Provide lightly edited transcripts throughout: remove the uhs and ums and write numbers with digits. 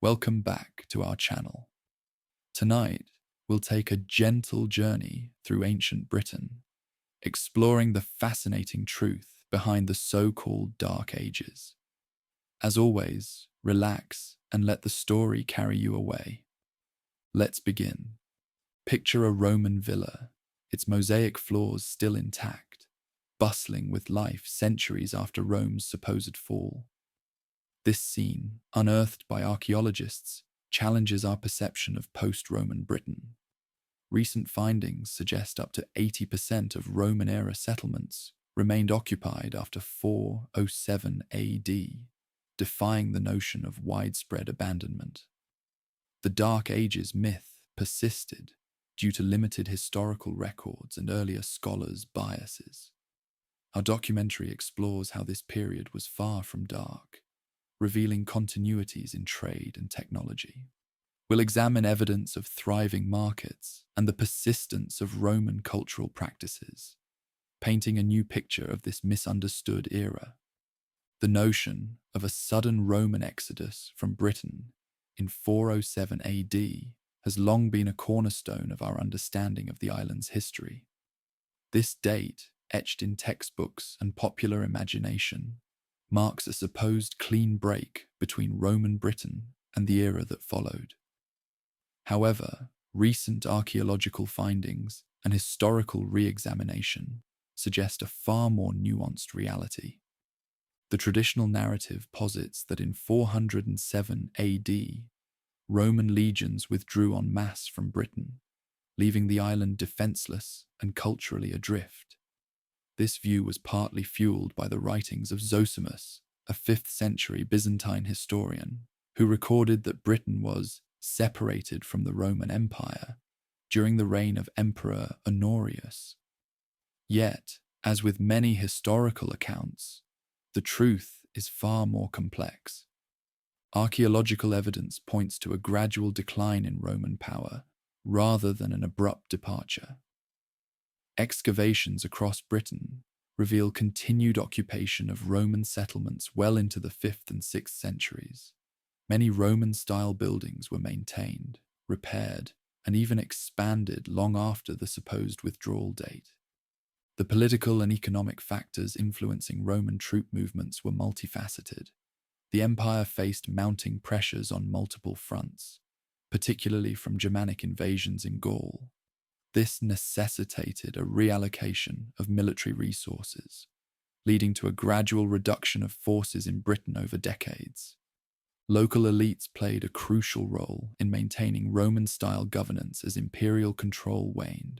Welcome back to our channel. Tonight, we'll take a gentle journey through ancient Britain, exploring the fascinating truth behind the so-called Dark Ages. As always, relax and let the story carry you away. Let's begin. Picture a Roman villa, its mosaic floors still intact, bustling with life centuries after Rome's supposed fall. This scene, unearthed by archaeologists, challenges our perception of post-Roman Britain. Recent findings suggest up to 80% of Roman-era settlements remained occupied after 407 AD, defying the notion of widespread abandonment. The Dark Ages myth persisted due to limited historical records and earlier scholars' biases. Our documentary explores how this period was far from dark, revealing continuities in trade and technology. We'll examine evidence of thriving markets and the persistence of Roman cultural practices, painting a new picture of this misunderstood era. The notion of a sudden Roman exodus from Britain in 407 AD has long been a cornerstone of our understanding of the island's history. This date, etched in textbooks and popular imagination, marks a supposed clean break between Roman Britain and the era that followed. However, recent archaeological findings and historical re-examination suggest a far more nuanced reality. The traditional narrative posits that in 407 AD, Roman legions withdrew en masse from Britain, leaving the island defenseless and culturally adrift. This view was partly fueled by the writings of Zosimus, a 5th century Byzantine historian, who recorded that Britain was separated from the Roman Empire during the reign of Emperor Honorius. Yet, as with many historical accounts, the truth is far more complex. Archaeological evidence points to a gradual decline in Roman power rather than an abrupt departure. Excavations across Britain reveal continued occupation of Roman settlements well into the 5th and 6th centuries. Many Roman-style buildings were maintained, repaired, and even expanded long after the supposed withdrawal date. The political and economic factors influencing Roman troop movements were multifaceted. The empire faced mounting pressures on multiple fronts, particularly from Germanic invasions in Gaul. This necessitated a reallocation of military resources, leading to a gradual reduction of forces in Britain over decades. Local elites played a crucial role in maintaining Roman-style governance as imperial control waned.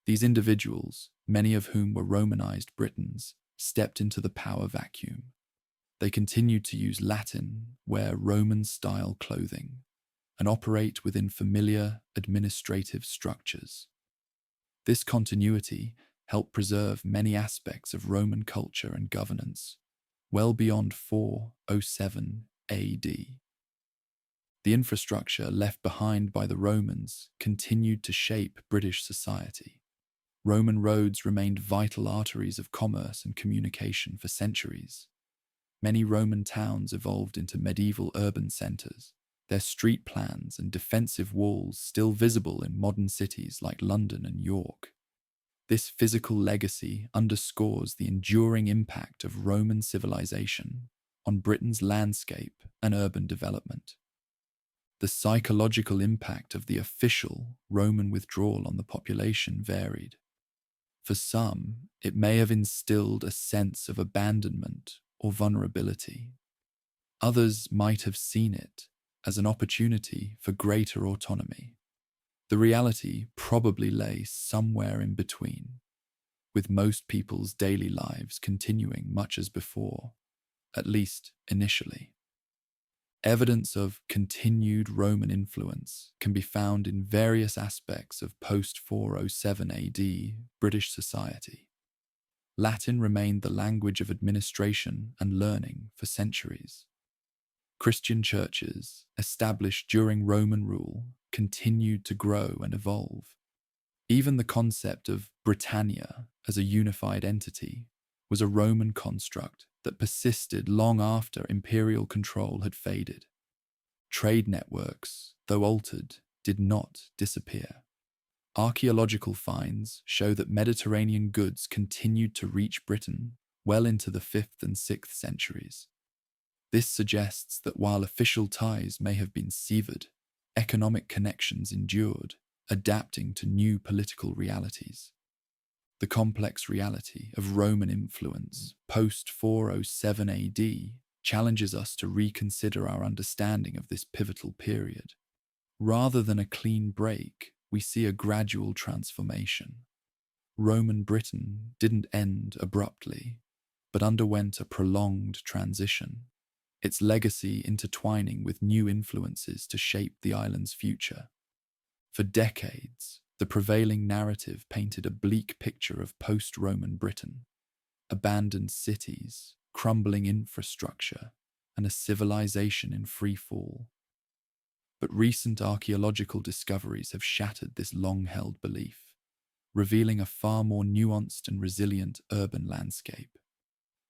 These individuals, many of whom were Romanized Britons, stepped into the power vacuum. They continued to use Latin, wear Roman-style clothing, and operate within familiar administrative structures. This continuity helped preserve many aspects of Roman culture and governance, well beyond 407 AD. The infrastructure left behind by the Romans continued to shape British society. Roman roads remained vital arteries of commerce and communication for centuries. Many Roman towns evolved into medieval urban centers, their street plans and defensive walls still visible in modern cities like London and York. This physical legacy underscores the enduring impact of Roman civilization on Britain's landscape and urban development. The psychological impact of the official Roman withdrawal on the population varied. For some, it may have instilled a sense of abandonment or vulnerability. Others might have seen it as an opportunity for greater autonomy. The reality probably lay somewhere in between, with most people's daily lives continuing much as before, at least initially. Evidence of continued Roman influence can be found in various aspects of post-407 AD British society. Latin remained the language of administration and learning for centuries. Christian churches, established during Roman rule, continued to grow and evolve. Even the concept of Britannia as a unified entity was a Roman construct that persisted long after imperial control had faded. Trade networks, though altered, did not disappear. Archaeological finds show that Mediterranean goods continued to reach Britain well into the 5th and 6th centuries. This suggests that while official ties may have been severed, economic connections endured, adapting to new political realities. The complex reality of Roman influence post-407 AD challenges us to reconsider our understanding of this pivotal period. Rather than a clean break, we see a gradual transformation. Roman Britain didn't end abruptly, but underwent a prolonged transition, its legacy intertwining with new influences to shape the island's future. For decades, the prevailing narrative painted a bleak picture of post-Roman Britain: abandoned cities, crumbling infrastructure, and a civilization in free fall. But recent archaeological discoveries have shattered this long-held belief, revealing a far more nuanced and resilient urban landscape.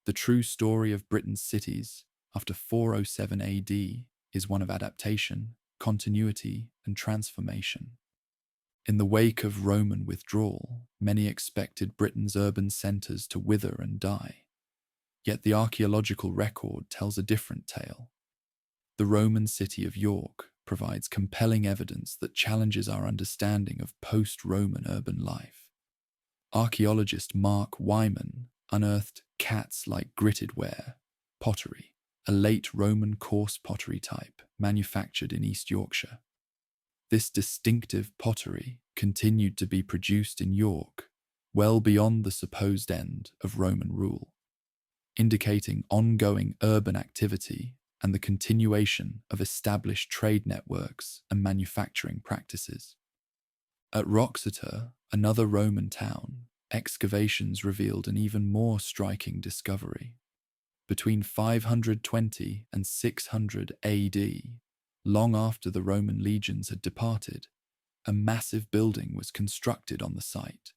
The true story of Britain's cities after 407 AD is one of adaptation, continuity, and transformation. In the wake of Roman withdrawal, many expected Britain's urban centres to wither and die. Yet the archaeological record tells a different tale. The Roman city of York provides compelling evidence that challenges our understanding of post-Roman urban life. Archaeologist Mark Wyman unearthed cats-like gritted ware, pottery, a late Roman coarse pottery type manufactured in East Yorkshire. This distinctive pottery continued to be produced in York well beyond the supposed end of Roman rule, indicating ongoing urban activity and the continuation of established trade networks and manufacturing practices. At Wroxeter, another Roman town, excavations revealed an even more striking discovery. Between 520 and 600 AD, long after the Roman legions had departed, a massive building was constructed on the site.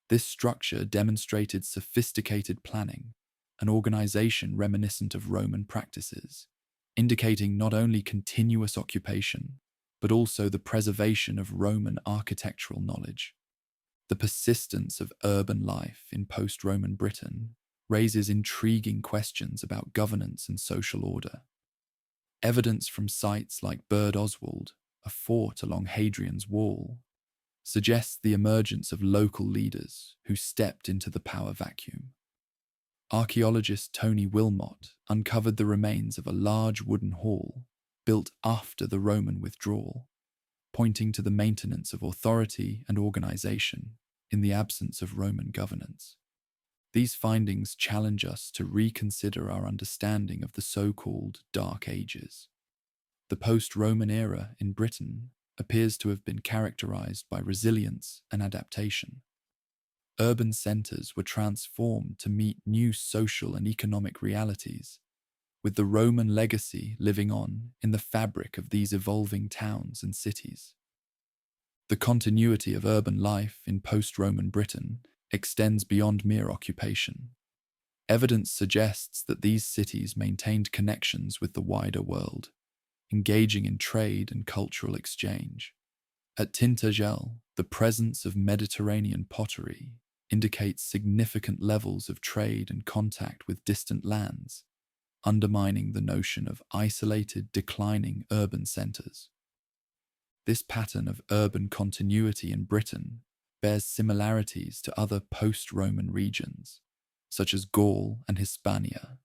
This structure demonstrated sophisticated planning, an organization reminiscent of Roman practices, indicating not only continuous occupation, but also the preservation of Roman architectural knowledge. The persistence of urban life in post-Roman Britain raises intriguing questions about governance and social order. Evidence from sites like Burd Oswald, a fort along Hadrian's Wall, suggests the emergence of local leaders who stepped into the power vacuum. Archaeologist Tony Wilmot uncovered the remains of a large wooden hall built after the Roman withdrawal, pointing to the maintenance of authority and organization in the absence of Roman governance. These findings challenge us to reconsider our understanding of the so-called Dark Ages. The post-Roman era in Britain appears to have been characterized by resilience and adaptation. Urban centers were transformed to meet new social and economic realities, with the Roman legacy living on in the fabric of these evolving towns and cities. The continuity of urban life in post-Roman Britain extends beyond mere occupation. Evidence suggests that these cities maintained connections with the wider world, engaging in trade and cultural exchange. At Tintagel, the presence of Mediterranean pottery indicates significant levels of trade and contact with distant lands, undermining the notion of isolated, declining urban centers. This pattern of urban continuity in Britain bears similarities to other post-Roman regions, such as Gaul and Hispania,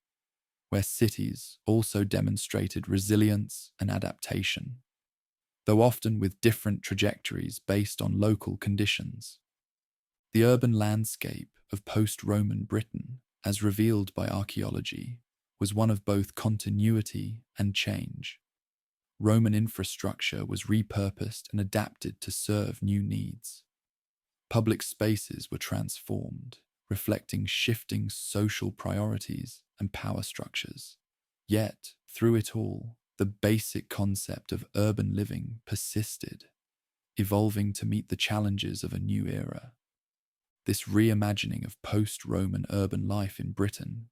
where cities also demonstrated resilience and adaptation, though often with different trajectories based on local conditions. The urban landscape of post-Roman Britain, as revealed by archaeology, was one of both continuity and change. Roman infrastructure was repurposed and adapted to serve new needs. Public spaces were transformed, reflecting shifting social priorities and power structures. Yet, through it all, the basic concept of urban living persisted, evolving to meet the challenges of a new era. This reimagining of post-Roman urban life in Britain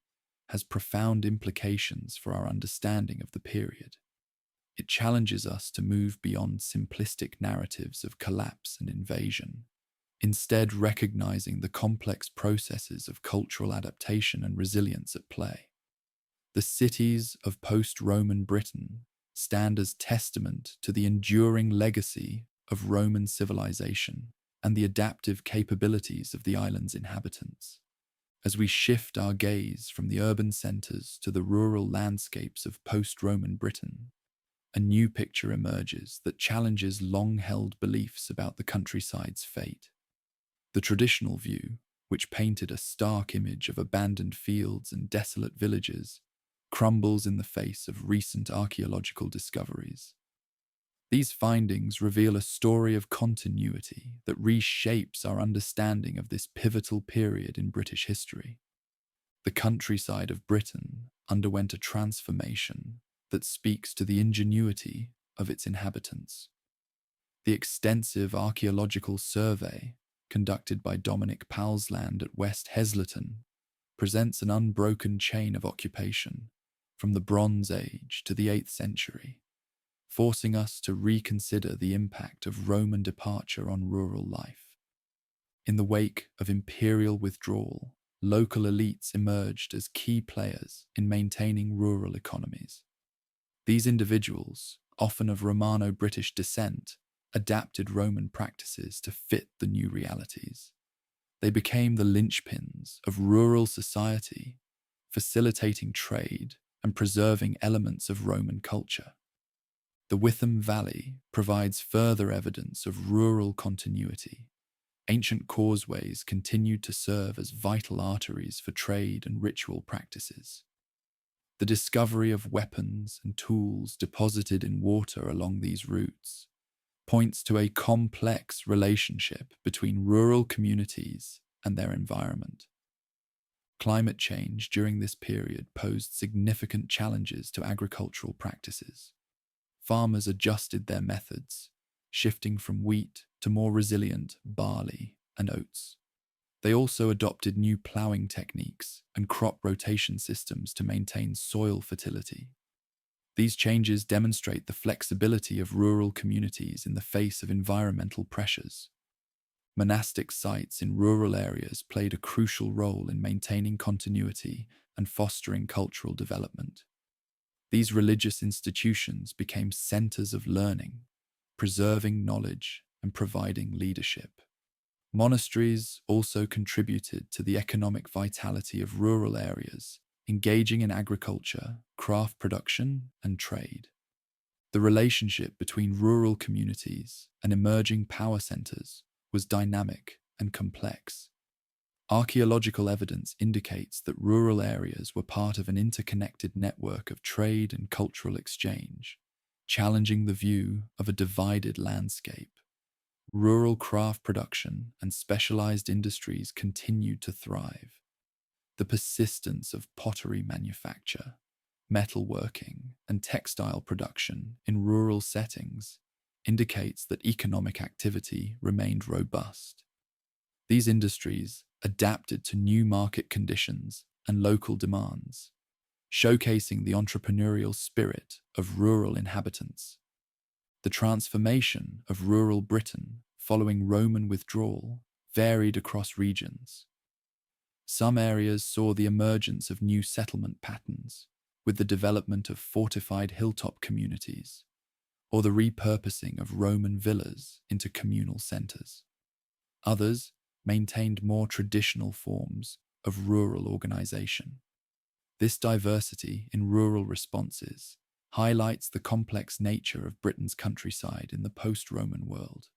has profound implications for our understanding of the period. It challenges us to move beyond simplistic narratives of collapse and invasion, instead recognizing the complex processes of cultural adaptation and resilience at play. The cities of post-Roman Britain stand as testament to the enduring legacy of Roman civilization and the adaptive capabilities of the island's inhabitants. As we shift our gaze from the urban centres to the rural landscapes of post-Roman Britain, a new picture emerges that challenges long-held beliefs about the countryside's fate. The traditional view, which painted a stark image of abandoned fields and desolate villages, crumbles in the face of recent archaeological discoveries. These findings reveal a story of continuity that reshapes our understanding of this pivotal period in British history. The countryside of Britain underwent a transformation that speaks to the ingenuity of its inhabitants. The extensive archaeological survey conducted by Dominic Palsland at West Heslington presents an unbroken chain of occupation from the Bronze Age to the 8th century, forcing us to reconsider the impact of Roman departure on rural life. In the wake of imperial withdrawal, local elites emerged as key players in maintaining rural economies. These individuals, often of Romano-British descent, adapted Roman practices to fit the new realities. They became the linchpins of rural society, facilitating trade and preserving elements of Roman culture. The Witham Valley provides further evidence of rural continuity. Ancient causeways continued to serve as vital arteries for trade and ritual practices. The discovery of weapons and tools deposited in water along these routes points to a complex relationship between rural communities and their environment. Climate change during this period posed significant challenges to agricultural practices. Farmers adjusted their methods, shifting from wheat to more resilient barley and oats. They also adopted new ploughing techniques and crop rotation systems to maintain soil fertility. These changes demonstrate the flexibility of rural communities in the face of environmental pressures. Monastic sites in rural areas played a crucial role in maintaining continuity and fostering cultural development. These religious institutions became centers of learning, preserving knowledge and providing leadership. Monasteries also contributed to the economic vitality of rural areas, engaging in agriculture, craft production, and trade. The relationship between rural communities and emerging power centers was dynamic and complex. Archaeological evidence indicates that rural areas were part of an interconnected network of trade and cultural exchange, challenging the view of a divided landscape. Rural craft production and specialized industries continued to thrive. The persistence of pottery manufacture, metalworking, and textile production in rural settings indicates that economic activity remained robust. These industries adapted to new market conditions and local demands, showcasing the entrepreneurial spirit of rural inhabitants. The transformation of rural Britain following Roman withdrawal varied across regions. Some areas saw the emergence of new settlement patterns, with the development of fortified hilltop communities, or the repurposing of Roman villas into communal centres. Others maintained more traditional forms of rural organisation. This diversity in rural responses highlights the complex nature of Britain's countryside in the post-Roman world.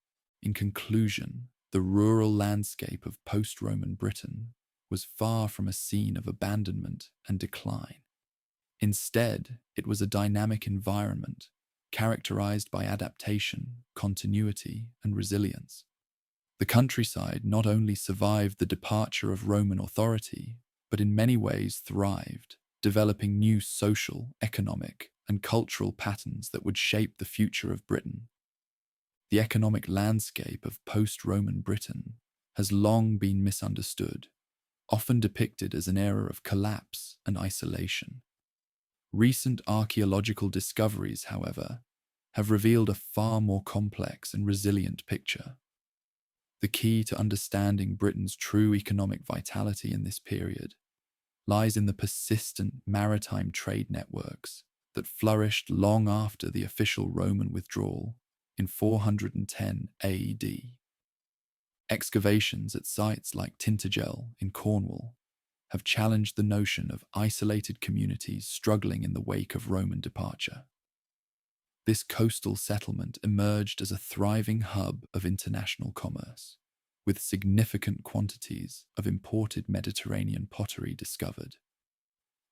In conclusion, the rural landscape of post-Roman Britain was far from a scene of abandonment and decline. Instead, it was a dynamic environment characterized by adaptation, continuity, and resilience. The countryside not only survived the departure of Roman authority, but in many ways thrived, developing new social, economic, and cultural patterns that would shape the future of Britain. The economic landscape of post-Roman Britain has long been misunderstood, often depicted as an era of collapse and isolation. Recent archaeological discoveries, however, have revealed a far more complex and resilient picture. The key to understanding Britain's true economic vitality in this period lies in the persistent maritime trade networks that flourished long after the official Roman withdrawal in 410 AD. Excavations at sites like Tintagel in Cornwall have challenged the notion of isolated communities struggling in the wake of Roman departure. This coastal settlement emerged as a thriving hub of international commerce, with significant quantities of imported Mediterranean pottery discovered.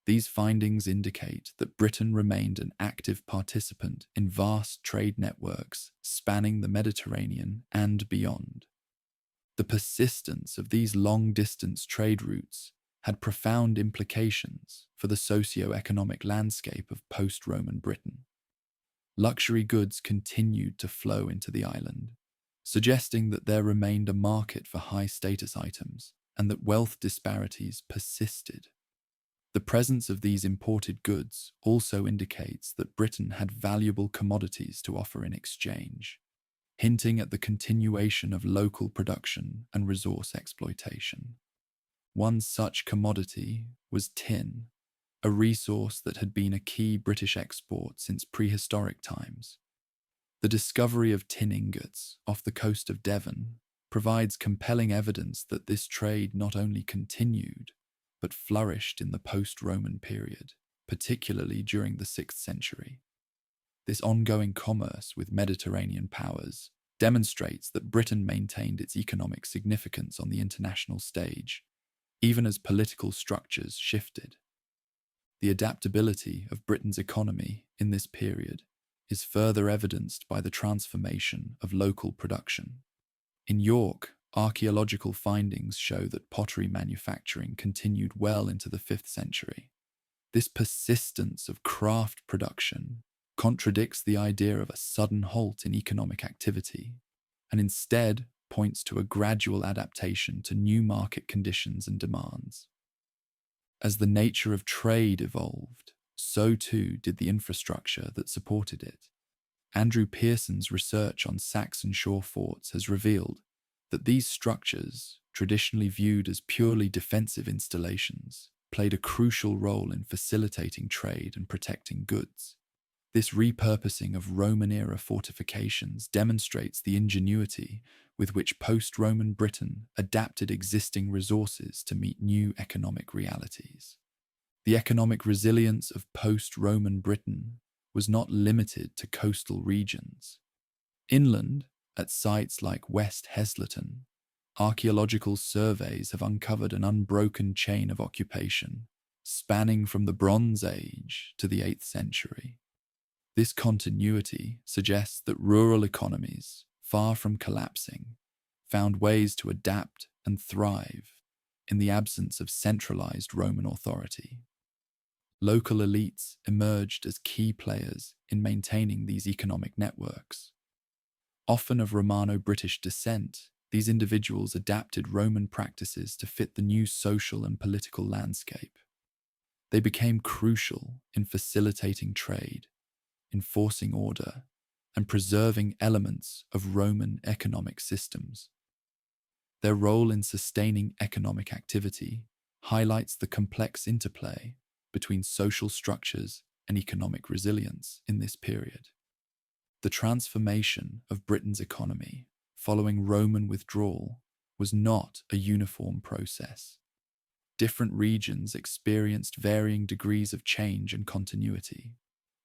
These findings indicate that Britain remained an active participant in vast trade networks spanning the Mediterranean and beyond. The persistence of these long-distance trade routes had profound implications for the socio-economic landscape of post-Roman Britain. Luxury goods continued to flow into the island, suggesting that there remained a market for high-status items and that wealth disparities persisted. The presence of these imported goods also indicates that Britain had valuable commodities to offer in exchange, hinting at the continuation of local production and resource exploitation. One such commodity was tin, a resource that had been a key British export since prehistoric times. The discovery of tin ingots off the coast of Devon provides compelling evidence that this trade not only continued, but flourished in the post-Roman period, particularly during the 6th century. This ongoing commerce with Mediterranean powers demonstrates that Britain maintained its economic significance on the international stage, even as political structures shifted. The adaptability of Britain's economy in this period is further evidenced by the transformation of local production. In York, archaeological findings show that pottery manufacturing continued well into the 5th century. This persistence of craft production contradicts the idea of a sudden halt in economic activity, and instead points to a gradual adaptation to new market conditions and demands. As the nature of trade evolved, so too did the infrastructure that supported it. Andrew Pearson's research on Saxon shore forts has revealed that these structures, traditionally viewed as purely defensive installations, played a crucial role in facilitating trade and protecting goods. This repurposing of Roman-era fortifications demonstrates the ingenuity with which post-Roman Britain adapted existing resources to meet new economic realities. The economic resilience of post-Roman Britain was not limited to coastal regions. Inland, at sites like West Heslington, archaeological surveys have uncovered an unbroken chain of occupation, spanning from the Bronze Age to the 8th century. This continuity suggests that rural economies, far from collapsing, found ways to adapt and thrive in the absence of centralized Roman authority. Local elites emerged as key players in maintaining these economic networks. Often of Romano-British descent, these individuals adapted Roman practices to fit the new social and political landscape. They became crucial in facilitating trade, enforcing order, and preserving elements of Roman economic systems. Their role in sustaining economic activity highlights the complex interplay between social structures and economic resilience in this period. The transformation of Britain's economy following Roman withdrawal was not a uniform process. Different regions experienced varying degrees of change and continuity,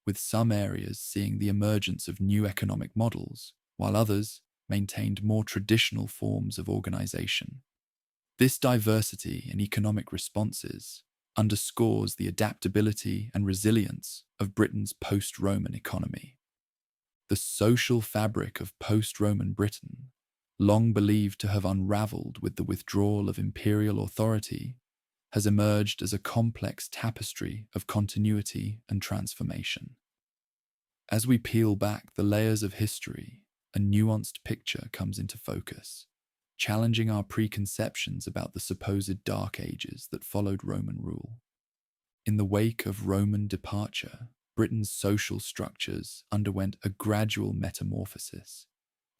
with some areas seeing the emergence of new economic models, while others maintained more traditional forms of organization. This diversity in economic responses underscores the adaptability and resilience of Britain's post-Roman economy. The social fabric of post-Roman Britain, long believed to have unraveled with the withdrawal of imperial authority, has emerged as a complex tapestry of continuity and transformation. As we peel back the layers of history, a nuanced picture comes into focus, challenging our preconceptions about the supposed Dark Ages that followed Roman rule. In the wake of Roman departure, Britain's social structures underwent a gradual metamorphosis,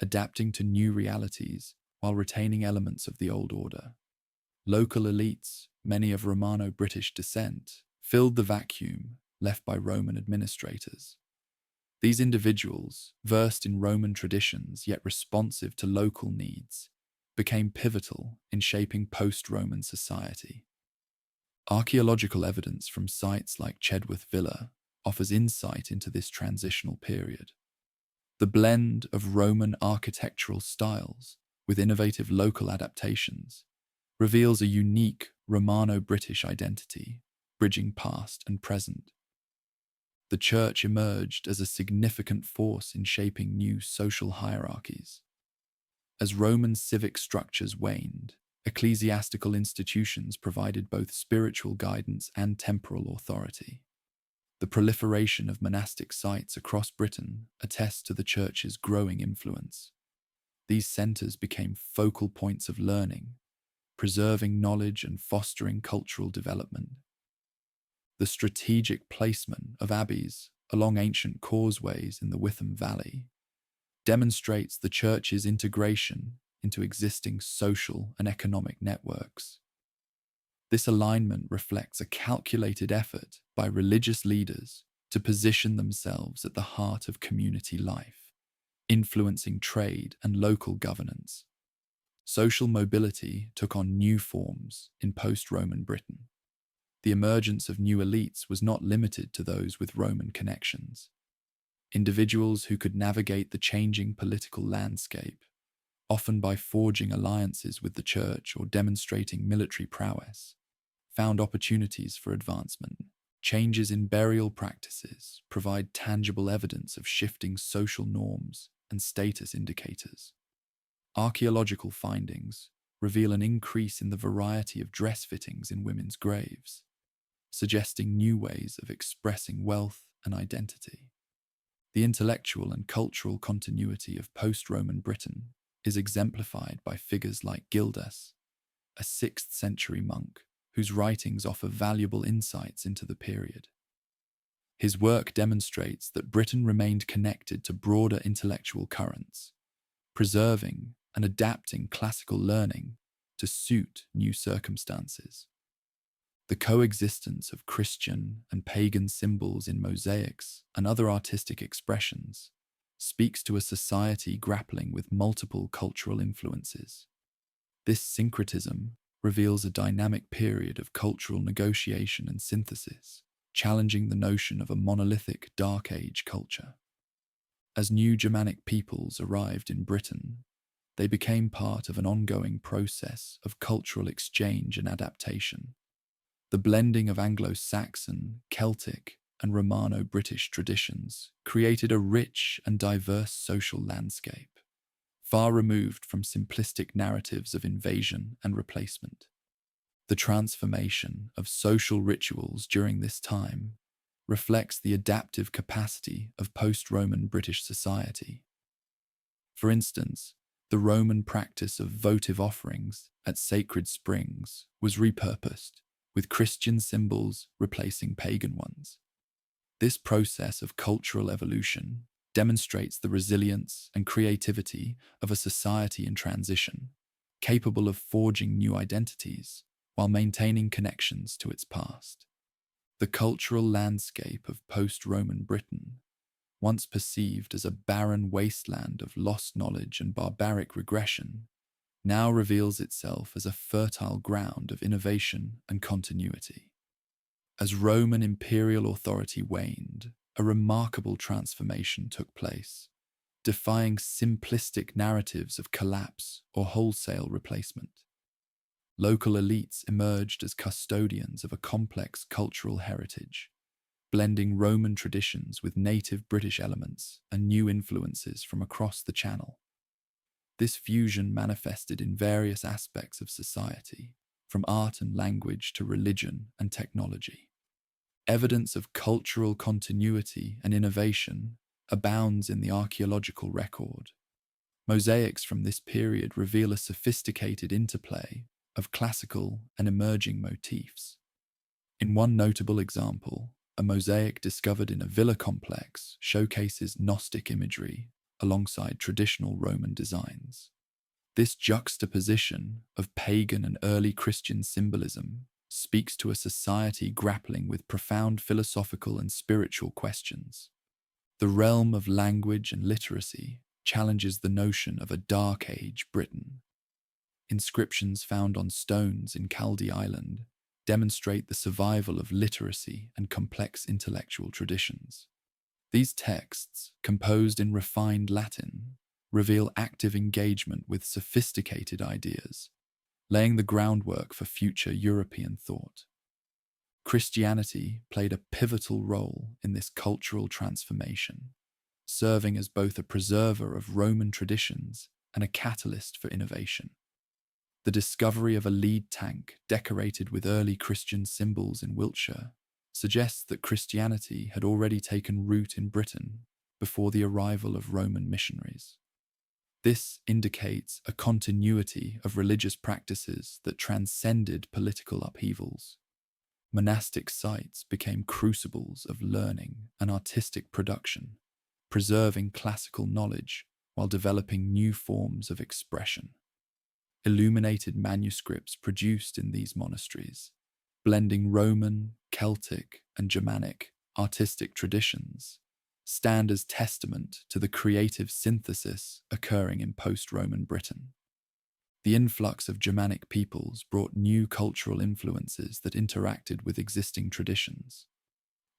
adapting to new realities while retaining elements of the old order. Local elites, many of Romano-British descent, filled the vacuum left by Roman administrators. These individuals, versed in Roman traditions yet responsive to local needs, became pivotal in shaping post-Roman society. Archaeological evidence from sites like Chedworth Villa offers insight into this transitional period. The blend of Roman architectural styles with innovative local adaptations reveals a unique Romano-British identity, bridging past and present. The church emerged as a significant force in shaping new social hierarchies. As Roman civic structures waned, ecclesiastical institutions provided both spiritual guidance and temporal authority. The proliferation of monastic sites across Britain attests to the church's growing influence. These centres became focal points of learning, preserving knowledge and fostering cultural development. The strategic placement of abbeys along ancient causeways in the Witham Valley demonstrates the church's integration into existing social and economic networks. This alignment reflects a calculated effort by religious leaders to position themselves at the heart of community life, influencing trade and local governance. Social mobility took on new forms in post-Roman Britain. The emergence of new elites was not limited to those with Roman connections. Individuals who could navigate the changing political landscape, often by forging alliances with the church or demonstrating military prowess, found opportunities for advancement. Changes in burial practices provide tangible evidence of shifting social norms and status indicators. Archaeological findings reveal an increase in the variety of dress fittings in women's graves, suggesting new ways of expressing wealth and identity. The intellectual and cultural continuity of post-Roman Britain is exemplified by figures like Gildas, a 6th century monk whose writings offer valuable insights into the period. His work demonstrates that Britain remained connected to broader intellectual currents, preserving and adapting classical learning to suit new circumstances. The coexistence of Christian and pagan symbols in mosaics and other artistic expressions speaks to a society grappling with multiple cultural influences. This syncretism reveals a dynamic period of cultural negotiation and synthesis, challenging the notion of a monolithic Dark Age culture. As new Germanic peoples arrived in Britain, they became part of an ongoing process of cultural exchange and adaptation. The blending of Anglo-Saxon, Celtic, and Romano-British traditions created a rich and diverse social landscape, far removed from simplistic narratives of invasion and replacement. The transformation of social rituals during this time reflects the adaptive capacity of post-Roman British society. For instance, the Roman practice of votive offerings at sacred springs was repurposed, with Christian symbols replacing pagan ones. This process of cultural evolution demonstrates the resilience and creativity of a society in transition, capable of forging new identities while maintaining connections to its past. The cultural landscape of post-Roman Britain, once perceived as a barren wasteland of lost knowledge and barbaric regression, now reveals itself as a fertile ground of innovation and continuity. As Roman imperial authority waned, a remarkable transformation took place, defying simplistic narratives of collapse or wholesale replacement. Local elites emerged as custodians of a complex cultural heritage, blending Roman traditions with native British elements and new influences from across the Channel. This fusion manifested in various aspects of society, from art and language to religion and technology. Evidence of cultural continuity and innovation abounds in the archaeological record. Mosaics from this period reveal a sophisticated interplay of classical and emerging motifs. In one notable example, A mosaic discovered in a villa complex showcases Gnostic imagery alongside traditional Roman designs. This juxtaposition of pagan and early Christian symbolism speaks to a society grappling with profound philosophical and spiritual questions. The realm of language and literacy challenges the notion of a Dark Age Britain. Inscriptions found on stones in Chalde Island demonstrate the survival of literacy and complex intellectual traditions. These texts, composed in refined Latin, reveal active engagement with sophisticated ideas, laying the groundwork for future European thought. Christianity played a pivotal role in this cultural transformation, serving as both a preserver of Roman traditions and a catalyst for innovation. The discovery of a lead tank decorated with early Christian symbols in Wiltshire suggests that Christianity had already taken root in Britain before the arrival of Roman missionaries. This indicates a continuity of religious practices that transcended political upheavals. Monastic sites became crucibles of learning and artistic production, preserving classical knowledge while developing new forms of expression. Illuminated manuscripts produced in these monasteries, blending Roman, Celtic, and Germanic artistic traditions, stand as testament to the creative synthesis occurring in post-Roman Britain. The influx of Germanic peoples brought new cultural influences that interacted with existing traditions.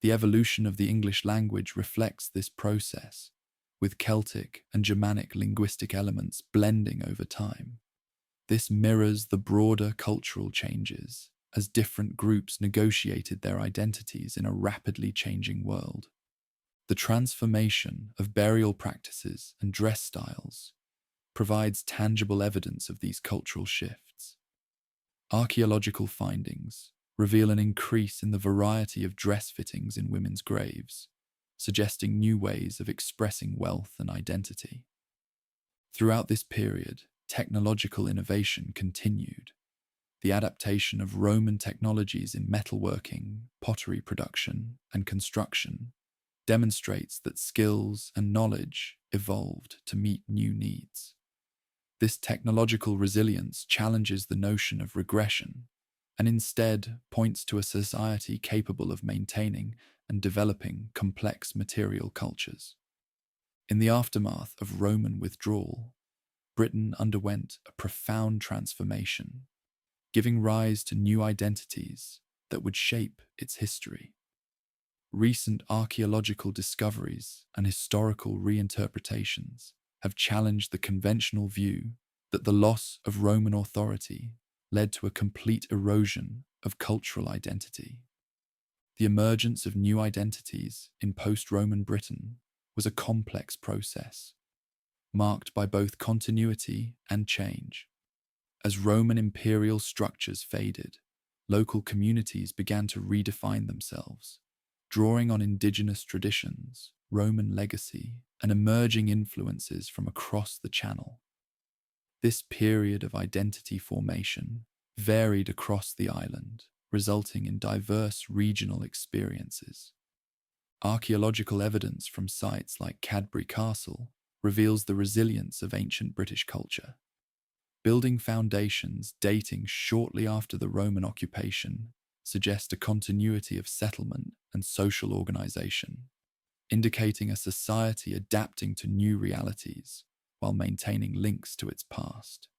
The evolution of the English language reflects this process, with Celtic and Germanic linguistic elements blending over time. This mirrors the broader cultural changes as different groups negotiated their identities in a rapidly changing world. The transformation of burial practices and dress styles provides tangible evidence of these cultural shifts. Archaeological findings reveal an increase in the variety of dress fittings in women's graves, suggesting new ways of expressing wealth and identity. Throughout this period, technological innovation continued. The adaptation of Roman technologies in metalworking, pottery production, and construction demonstrates that skills and knowledge evolved to meet new needs. This technological resilience challenges the notion of regression and instead points to a society capable of maintaining and developing complex material cultures. In the aftermath of Roman withdrawal, Britain underwent a profound transformation, giving rise to new identities that would shape its history. Recent archaeological discoveries and historical reinterpretations have challenged the conventional view that the loss of Roman authority led to a complete erosion of cultural identity. The emergence of new identities in post-Roman Britain was a complex process, marked by both continuity and change. As Roman imperial structures faded, local communities began to redefine themselves, drawing on indigenous traditions, Roman legacy, and emerging influences from across the Channel. This period of identity formation varied across the island, resulting in diverse regional experiences. Archaeological evidence from sites like Cadbury Castle reveals the resilience of ancient British culture. Building foundations dating shortly after the Roman occupation suggest a continuity of settlement and social organization, indicating a society adapting to new realities while maintaining links to its past.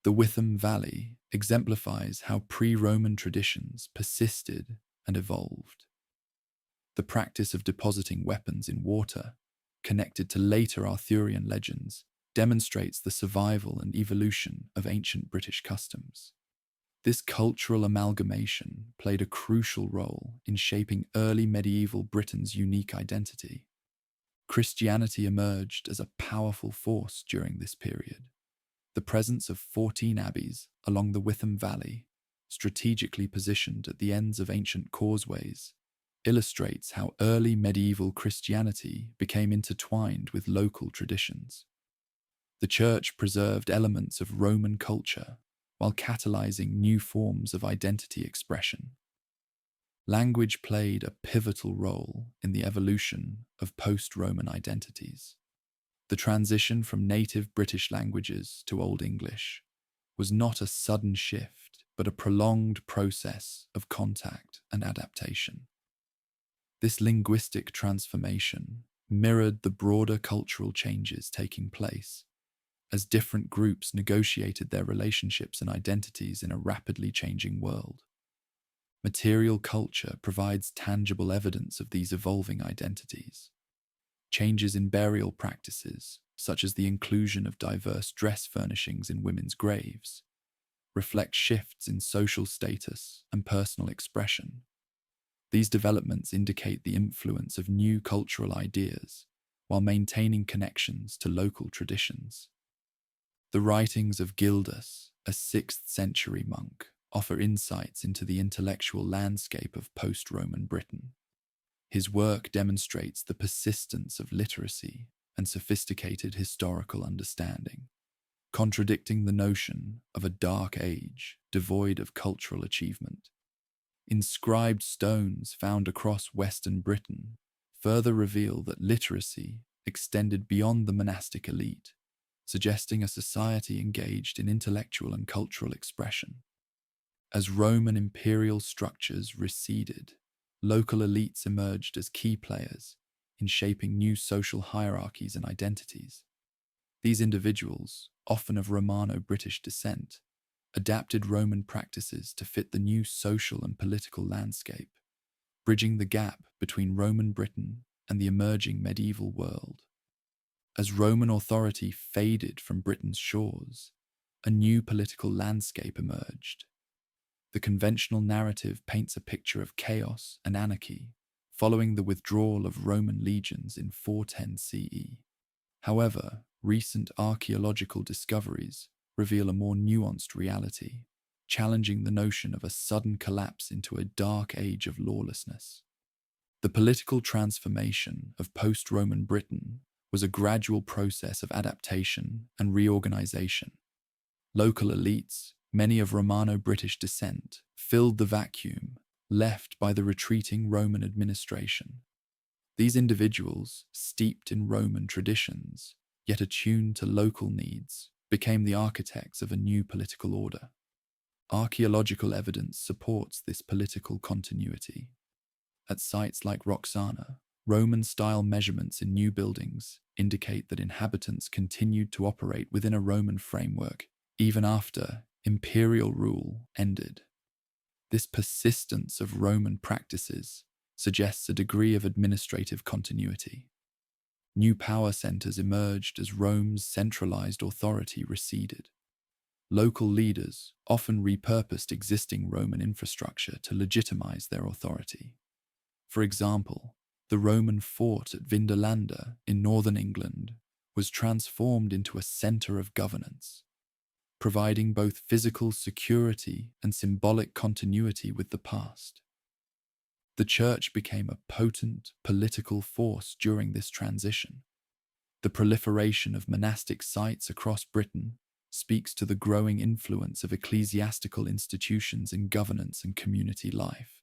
The Witham Valley exemplifies how pre-Roman traditions persisted and evolved. The practice of depositing weapons in water, connected to later Arthurian legends, demonstrates the survival and evolution of ancient British customs. This cultural amalgamation played a crucial role in shaping early medieval Britain's unique identity. Christianity emerged as a powerful force during this period. The presence of 14 abbeys along the Witham Valley, strategically positioned at the ends of ancient causeways, illustrates how early medieval Christianity became intertwined with local traditions. The church preserved elements of Roman culture while catalyzing new forms of identity expression. Language played a pivotal role in the evolution of post-Roman identities. The transition from native British languages to Old English was not a sudden shift, but a prolonged process of contact and adaptation. This linguistic transformation mirrored the broader cultural changes taking place as different groups negotiated their relationships and identities in a rapidly changing world. Material culture provides tangible evidence of these evolving identities. Changes in burial practices, such as the inclusion of diverse dress furnishings in women's graves, reflect shifts in social status and personal expression. These developments indicate the influence of new cultural ideas while maintaining connections to local traditions. The writings of Gildas, a 6th century monk, offer insights into the intellectual landscape of post-Roman Britain. His work demonstrates the persistence of literacy and sophisticated historical understanding, contradicting the notion of a dark age devoid of cultural achievement. Inscribed stones found across Western Britain further reveal that literacy extended beyond the monastic elite, suggesting a society engaged in intellectual and cultural expression. As Roman imperial structures receded, local elites emerged as key players in shaping new social hierarchies and identities. These individuals, often of Romano-British descent, adapted Roman practices to fit the new social and political landscape, bridging the gap between Roman Britain and the emerging medieval world. As Roman authority faded from Britain's shores, a new political landscape emerged. The conventional narrative paints a picture of chaos and anarchy following the withdrawal of Roman legions in 410 CE. However, recent archaeological discoveries reveal a more nuanced reality, challenging the notion of a sudden collapse into a dark age of lawlessness. The political transformation of post-Roman Britain was a gradual process of adaptation and reorganization. Local elites, many of Romano-British descent, filled the vacuum left by the retreating Roman administration. These individuals, steeped in Roman traditions, yet attuned to local needs, became the architects of a new political order. Archaeological evidence supports this political continuity. At sites like Roxana, Roman-style measurements in new buildings indicate that inhabitants continued to operate within a Roman framework even after imperial rule ended. This persistence of Roman practices suggests a degree of administrative continuity. New power centers emerged as Rome's centralized authority receded. Local leaders often repurposed existing Roman infrastructure to legitimize their authority. For example, the Roman fort at Vindolanda in northern England was transformed into a center of governance, providing both physical security and symbolic continuity with the past. The church became a potent political force during this transition. The proliferation of monastic sites across Britain speaks to the growing influence of ecclesiastical institutions in governance and community life.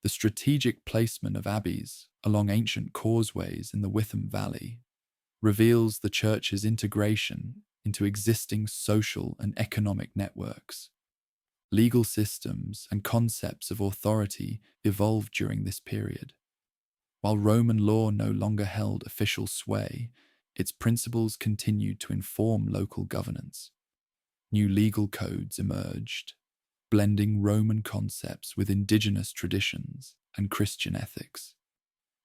The strategic placement of abbeys along ancient causeways in the Witham Valley reveals the church's integration into existing social and economic networks. Legal systems and concepts of authority evolved during this period. While Roman law no longer held official sway, its principles continued to inform local governance. New legal codes emerged, blending Roman concepts with indigenous traditions and Christian ethics,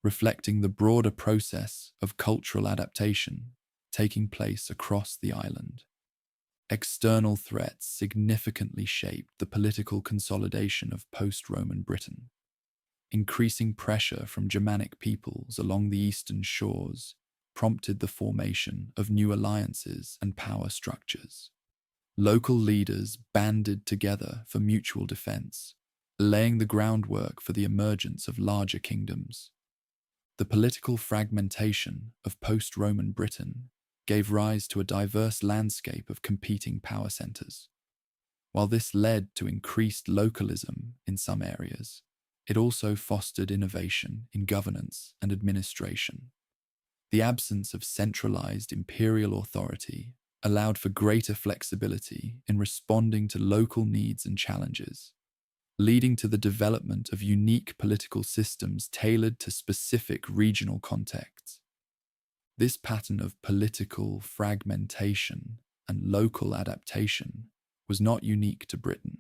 reflecting the broader process of cultural adaptation taking place across the island. External threats significantly shaped the political consolidation of post-Roman Britain. Increasing pressure from Germanic peoples along the eastern shores prompted the formation of new alliances and power structures. Local leaders banded together for mutual defense, laying the groundwork for the emergence of larger kingdoms. The political fragmentation of post-Roman Britain gave rise to a diverse landscape of competing power centers. While this led to increased localism in some areas, It also fostered innovation in governance and administration. The absence of centralized imperial authority allowed for greater flexibility in responding to local needs and challenges, leading to the development of unique political systems tailored to specific regional contexts. This pattern of political fragmentation and local adaptation was not unique to Britain.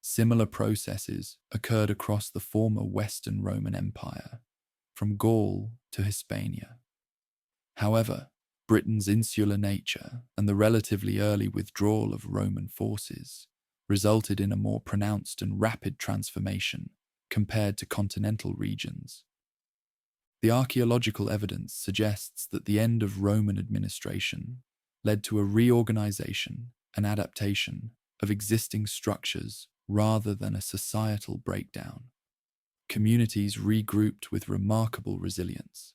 Similar processes occurred across the former Western Roman Empire, from Gaul to Hispania. However, Britain's insular nature and the relatively early withdrawal of Roman forces resulted in a more pronounced and rapid transformation compared to continental regions. The archaeological evidence suggests that the end of Roman administration led to a reorganization and adaptation of existing structures rather than a societal breakdown. Communities regrouped with remarkable resilience,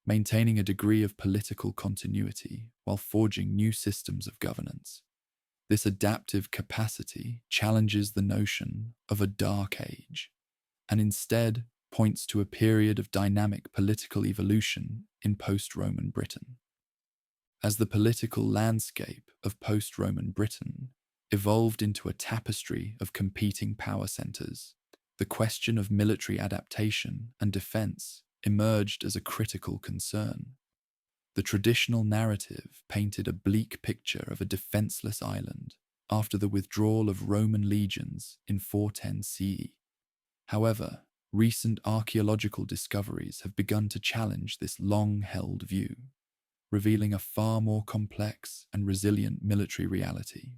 maintaining a degree of political continuity while forging new systems of governance. This adaptive capacity challenges the notion of a dark age, and instead points to a period of dynamic political evolution in post-Roman Britain. As the political landscape of post-Roman Britain evolved into a tapestry of competing power centers, the question of military adaptation and defense emerged as a critical concern. The traditional narrative painted a bleak picture of a defenseless island after the withdrawal of Roman legions in 410 CE. However, recent archaeological discoveries have begun to challenge this long-held view, revealing a far more complex and resilient military reality.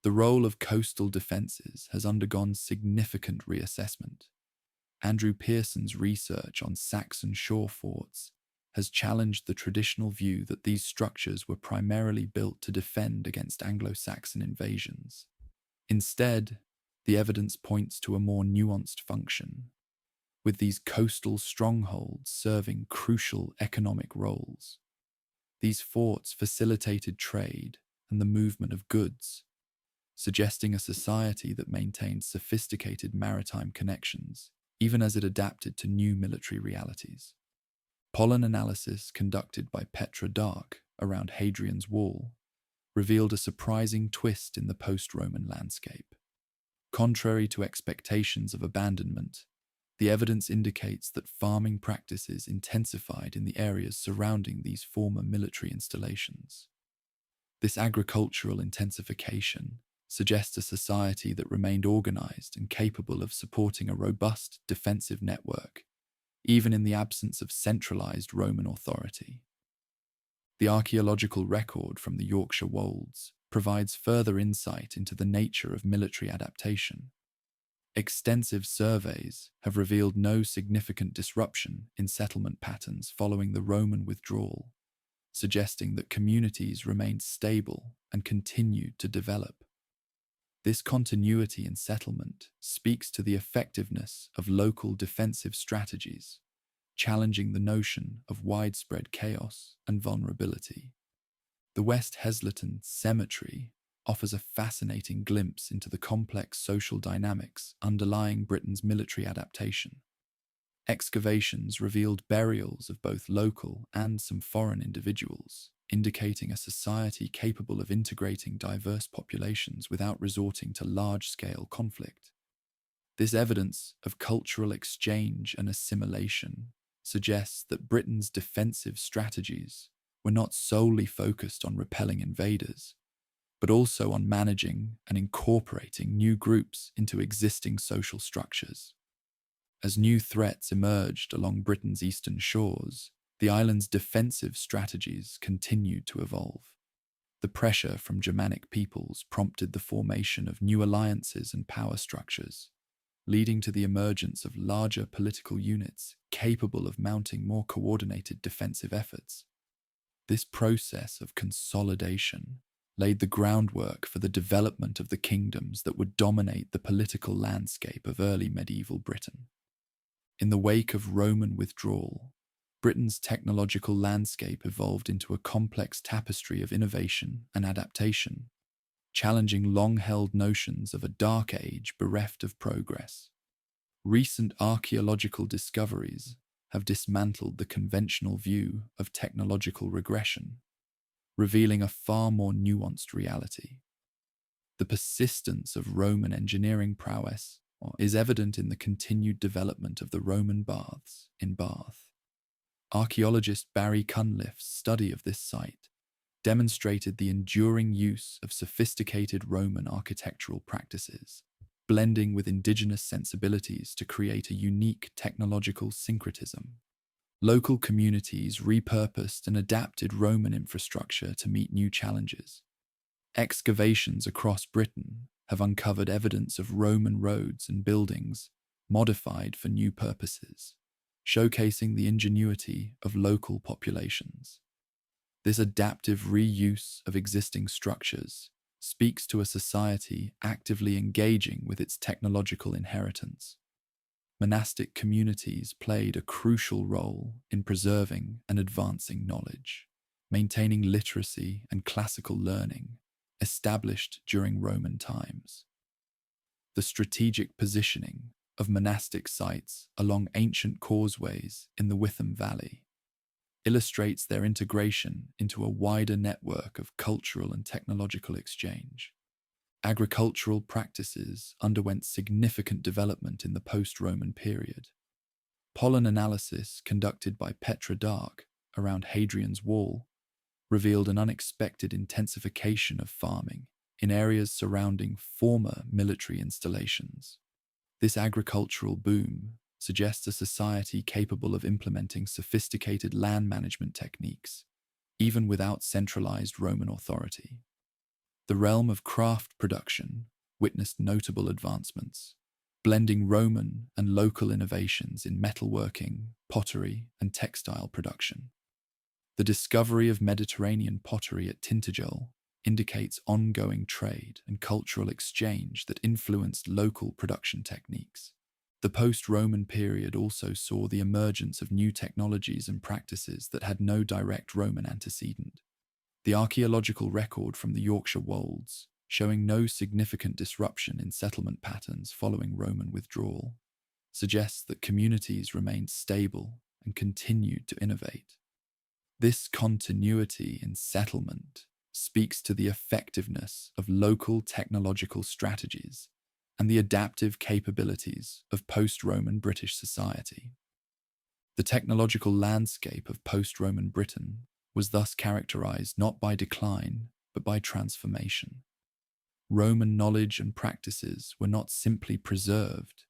The role of coastal defenses has undergone significant reassessment. Andrew Pearson's research on Saxon shore forts has challenged the traditional view that these structures were primarily built to defend against Anglo-Saxon invasions. Instead, the evidence points to a more nuanced function, with these coastal strongholds serving crucial economic roles. These forts facilitated trade and the movement of goods, suggesting a society that maintained sophisticated maritime connections, even as it adapted to new military realities. Pollen analysis conducted by Petra Dark around Hadrian's Wall revealed a surprising twist in the post-Roman landscape. Contrary to expectations of abandonment, the evidence indicates that farming practices intensified in the areas surrounding these former military installations. This agricultural intensification suggests a society that remained organized and capable of supporting a robust defensive network, even in the absence of centralized Roman authority. The archaeological record from the Yorkshire Wolds provides further insight into the nature of military adaptation. Extensive surveys have revealed no significant disruption in settlement patterns following the Roman withdrawal, suggesting that communities remained stable and continued to develop. This continuity in settlement speaks to the effectiveness of local defensive strategies, challenging the notion of widespread chaos and vulnerability. The West Heslington Cemetery offers a fascinating glimpse into the complex social dynamics underlying Britain's military adaptation. Excavations revealed burials of both local and some foreign individuals, indicating a society capable of integrating diverse populations without resorting to large-scale conflict. This evidence of cultural exchange and assimilation suggests that Britain's defensive strategies were not solely focused on repelling invaders, but also on managing and incorporating new groups into existing social structures. As new threats emerged along Britain's eastern shores, the island's defensive strategies continued to evolve. The pressure from Germanic peoples prompted the formation of new alliances and power structures, leading to the emergence of larger political units capable of mounting more coordinated defensive efforts. This process of consolidation laid the groundwork for the development of the kingdoms that would dominate the political landscape of early medieval Britain. In the wake of Roman withdrawal, Britain's technological landscape evolved into a complex tapestry of innovation and adaptation, challenging long-held notions of a dark age bereft of progress. Recent archaeological discoveries have dismantled the conventional view of technological regression, revealing a far more nuanced reality. The persistence of Roman engineering prowess is evident in the continued development of the Roman baths in Bath. Archaeologist Barry Cunliffe's study of this site demonstrated the enduring use of sophisticated Roman architectural practices, blending with indigenous sensibilities to create a unique technological syncretism. Local communities repurposed and adapted Roman infrastructure to meet new challenges. Excavations across Britain have uncovered evidence of Roman roads and buildings modified for new purposes, showcasing the ingenuity of local populations. This adaptive reuse of existing structures speaks to a society actively engaging with its technological inheritance. Monastic communities played a crucial role in preserving and advancing knowledge, maintaining literacy and classical learning established during Roman times. The strategic positioning of monastic sites along ancient causeways in the Witham Valley illustrates their integration into a wider network of cultural and technological exchange. Agricultural practices underwent significant development in the post-Roman period. Pollen analysis conducted by Petra Dark around Hadrian's Wall revealed an unexpected intensification of farming in areas surrounding former military installations. This agricultural boom suggests a society capable of implementing sophisticated land management techniques, even without centralized Roman authority. The realm of craft production witnessed notable advancements, blending Roman and local innovations in metalworking, pottery, and textile production. The discovery of Mediterranean pottery at Tintagel indicates ongoing trade and cultural exchange that influenced local production techniques. The post-Roman period also saw the emergence of new technologies and practices that had no direct Roman antecedent. The archaeological record from the Yorkshire Wolds, showing no significant disruption in settlement patterns following Roman withdrawal, suggests that communities remained stable and continued to innovate. This continuity in settlement speaks to the effectiveness of local technological strategies and the adaptive capabilities of post-Roman British society. The technological landscape of post-Roman Britain was thus characterized not by decline, but by transformation. Roman knowledge and practices were not simply preserved,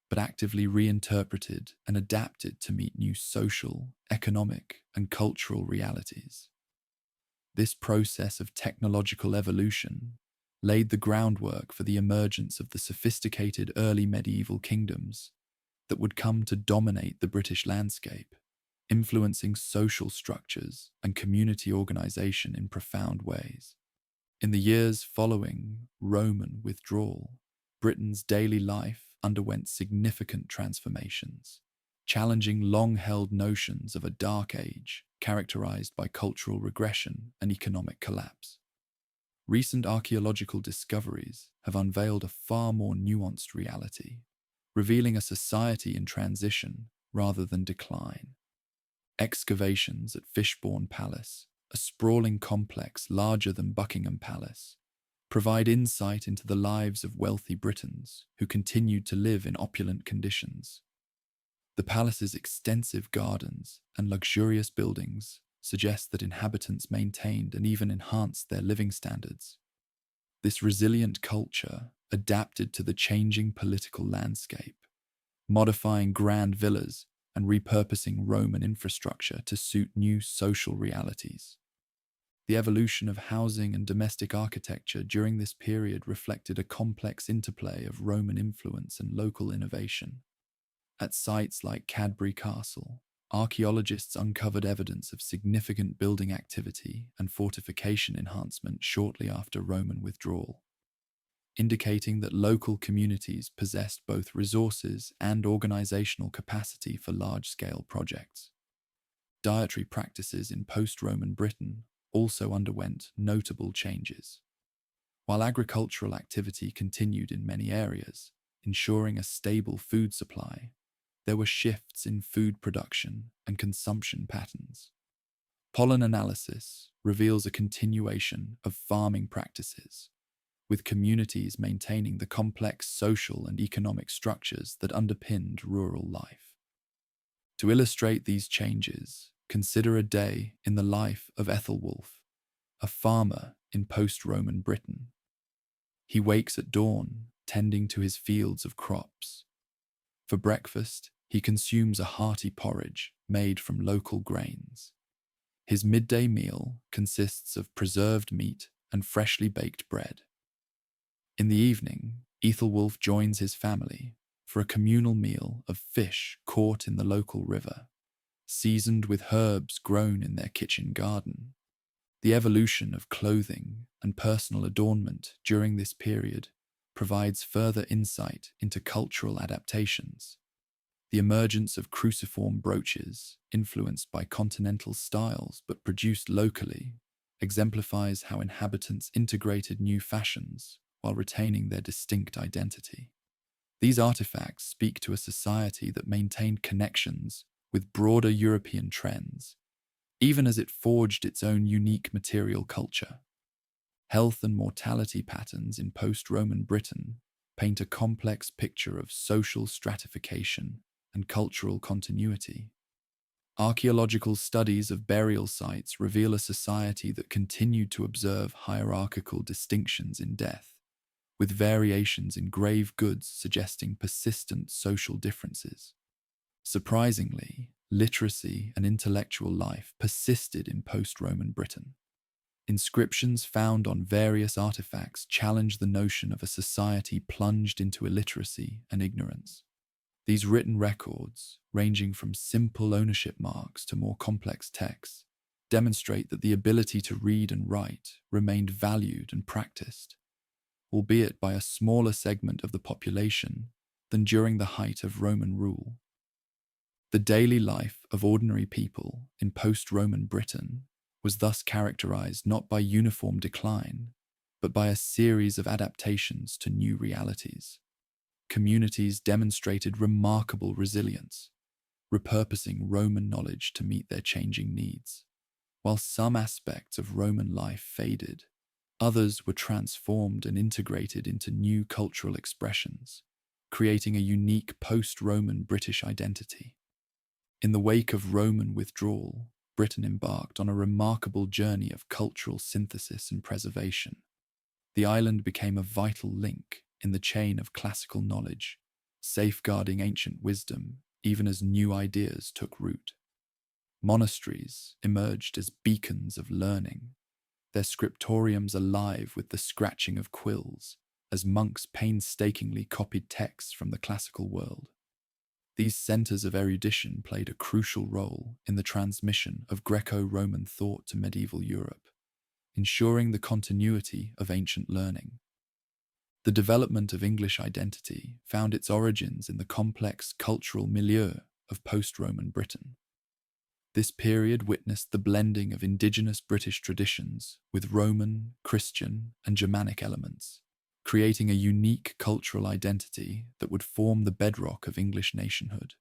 but actively reinterpreted and adapted to meet new social, economic, and cultural realities. This process of technological evolution laid the groundwork for the emergence of the sophisticated early medieval kingdoms that would come to dominate the British landscape, influencing social structures and community organization in profound ways. In the years following Roman withdrawal, Britain's daily life underwent significant transformations, challenging long-held notions of a dark age characterized by cultural regression and economic collapse. Recent archaeological discoveries have unveiled a far more nuanced reality, revealing a society in transition rather than decline. Excavations at Fishbourne Palace, a sprawling complex larger than Buckingham Palace, provide insight into the lives of wealthy Britons who continued to live in opulent conditions. The palace's extensive gardens and luxurious buildings suggest that inhabitants maintained and even enhanced their living standards. This resilient culture adapted to the changing political landscape, modifying grand villas and repurposing Roman infrastructure to suit new social realities. The evolution of housing and domestic architecture during this period reflected a complex interplay of Roman influence and local innovation. At sites like Cadbury Castle, archaeologists uncovered evidence of significant building activity and fortification enhancement shortly after Roman withdrawal, indicating that local communities possessed both resources and organizational capacity for large-scale projects. Dietary practices in post-Roman Britain also underwent notable changes. While agricultural activity continued in many areas, ensuring a stable food supply, there were shifts in food production and consumption patterns. Pollen analysis reveals a continuation of farming practices, with communities maintaining the complex social and economic structures that underpinned rural life. To illustrate these changes, consider a day in the life of Ethelwulf, a farmer in post-Roman Britain. He wakes at dawn, tending to his fields of crops. For breakfast, he consumes a hearty porridge made from local grains. His midday meal consists of preserved meat and freshly baked bread. In the evening, Ethelwulf joins his family for a communal meal of fish caught in the local river, seasoned with herbs grown in their kitchen garden. The evolution of clothing and personal adornment during this period provides further insight into cultural adaptations. The emergence of cruciform brooches, influenced by continental styles but produced locally, exemplifies how inhabitants integrated new fashions while retaining their distinct identity. These artifacts speak to a society that maintained connections with broader European trends, even as it forged its own unique material culture. Health and mortality patterns in post-Roman Britain paint a complex picture of social stratification and cultural continuity. Archaeological studies of burial sites reveal a society that continued to observe hierarchical distinctions in death, with variations in grave goods suggesting persistent social differences. Surprisingly, literacy and intellectual life persisted in post-Roman Britain. Inscriptions found on various artifacts challenge the notion of a society plunged into illiteracy and ignorance. These written records, ranging from simple ownership marks to more complex texts, demonstrate that the ability to read and write remained valued and practiced, albeit by a smaller segment of the population than during the height of Roman rule. The daily life of ordinary people in post-Roman Britain was thus characterized not by uniform decline, but by a series of adaptations to new realities. Communities demonstrated remarkable resilience, repurposing Roman knowledge to meet their changing needs. While some aspects of Roman life faded, others were transformed and integrated into new cultural expressions, creating a unique post-Roman British identity. In the wake of Roman withdrawal, Britain embarked on a remarkable journey of cultural synthesis and preservation. The island became a vital link in the chain of classical knowledge, safeguarding ancient wisdom even as new ideas took root. Monasteries emerged as beacons of learning, their scriptoriums alive with the scratching of quills as monks painstakingly copied texts from the classical world. These centers of erudition played a crucial role in the transmission of Greco-Roman thought to medieval Europe, ensuring the continuity of ancient learning. The development of English identity found its origins in the complex cultural milieu of post-Roman Britain. This period witnessed the blending of indigenous British traditions with Roman, Christian, and Germanic elements, creating a unique cultural identity that would form the bedrock of English nationhood.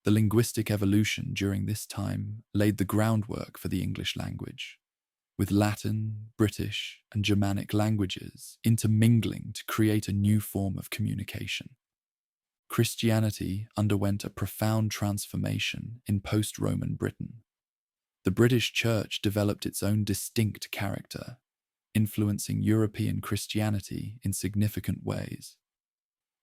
The linguistic evolution during this time laid the groundwork for the English language, with Latin, British, and Germanic languages intermingling to create a new form of communication. Christianity underwent a profound transformation in post-Roman Britain. The British Church developed its own distinct character, influencing European Christianity in significant ways.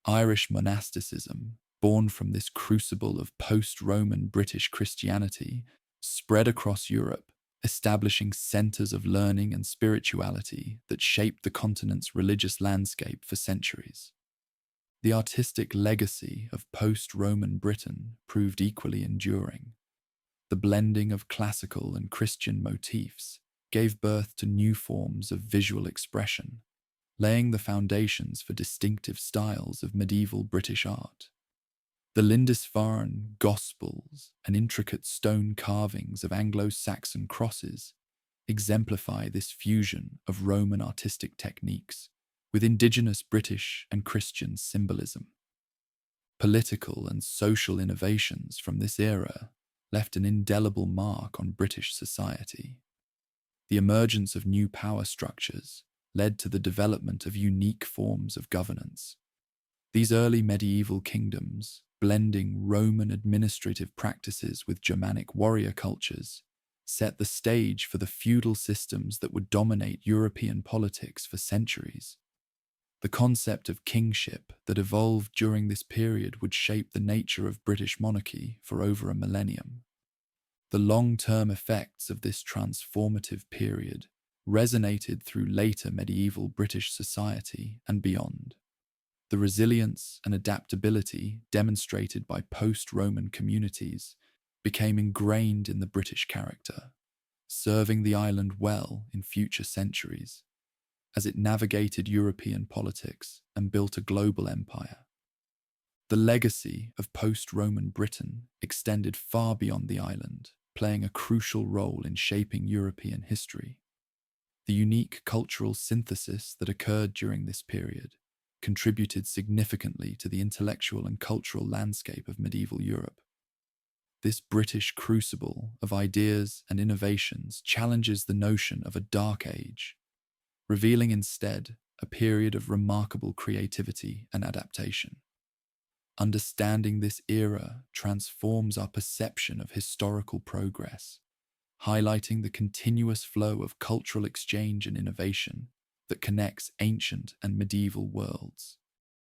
Irish monasticism, born from this crucible of post-Roman British Christianity, spread across Europe, establishing centers of learning and spirituality that shaped the continent's religious landscape for centuries. The artistic legacy of post-Roman Britain proved equally enduring. The blending of classical and Christian motifs gave birth to new forms of visual expression, laying the foundations for distinctive styles of medieval British art. The Lindisfarne Gospels and intricate stone carvings of Anglo-Saxon crosses exemplify this fusion of Roman artistic techniques with indigenous British and Christian symbolism. Political and social innovations from this era left an indelible mark on British society. The emergence of new power structures led to the development of unique forms of governance. These early medieval kingdoms, blending Roman administrative practices with Germanic warrior cultures, set the stage for the feudal systems that would dominate European politics for centuries. The concept of kingship that evolved during this period would shape the nature of British monarchy for over a millennium. The long-term effects of this transformative period resonated through later medieval British society and beyond. The resilience and adaptability demonstrated by post-Roman communities became ingrained in the British character, serving the island well in future centuries as it navigated European politics and built a global empire. The legacy of post-Roman Britain extended far beyond the island, playing a crucial role in shaping European history. The unique cultural synthesis that occurred during this period contributed significantly to the intellectual and cultural landscape of medieval Europe. This British crucible of ideas and innovations challenges the notion of a dark age, revealing instead a period of remarkable creativity and adaptation. Understanding this era transforms our perception of historical progress, highlighting the continuous flow of cultural exchange and innovation that connects ancient and medieval worlds.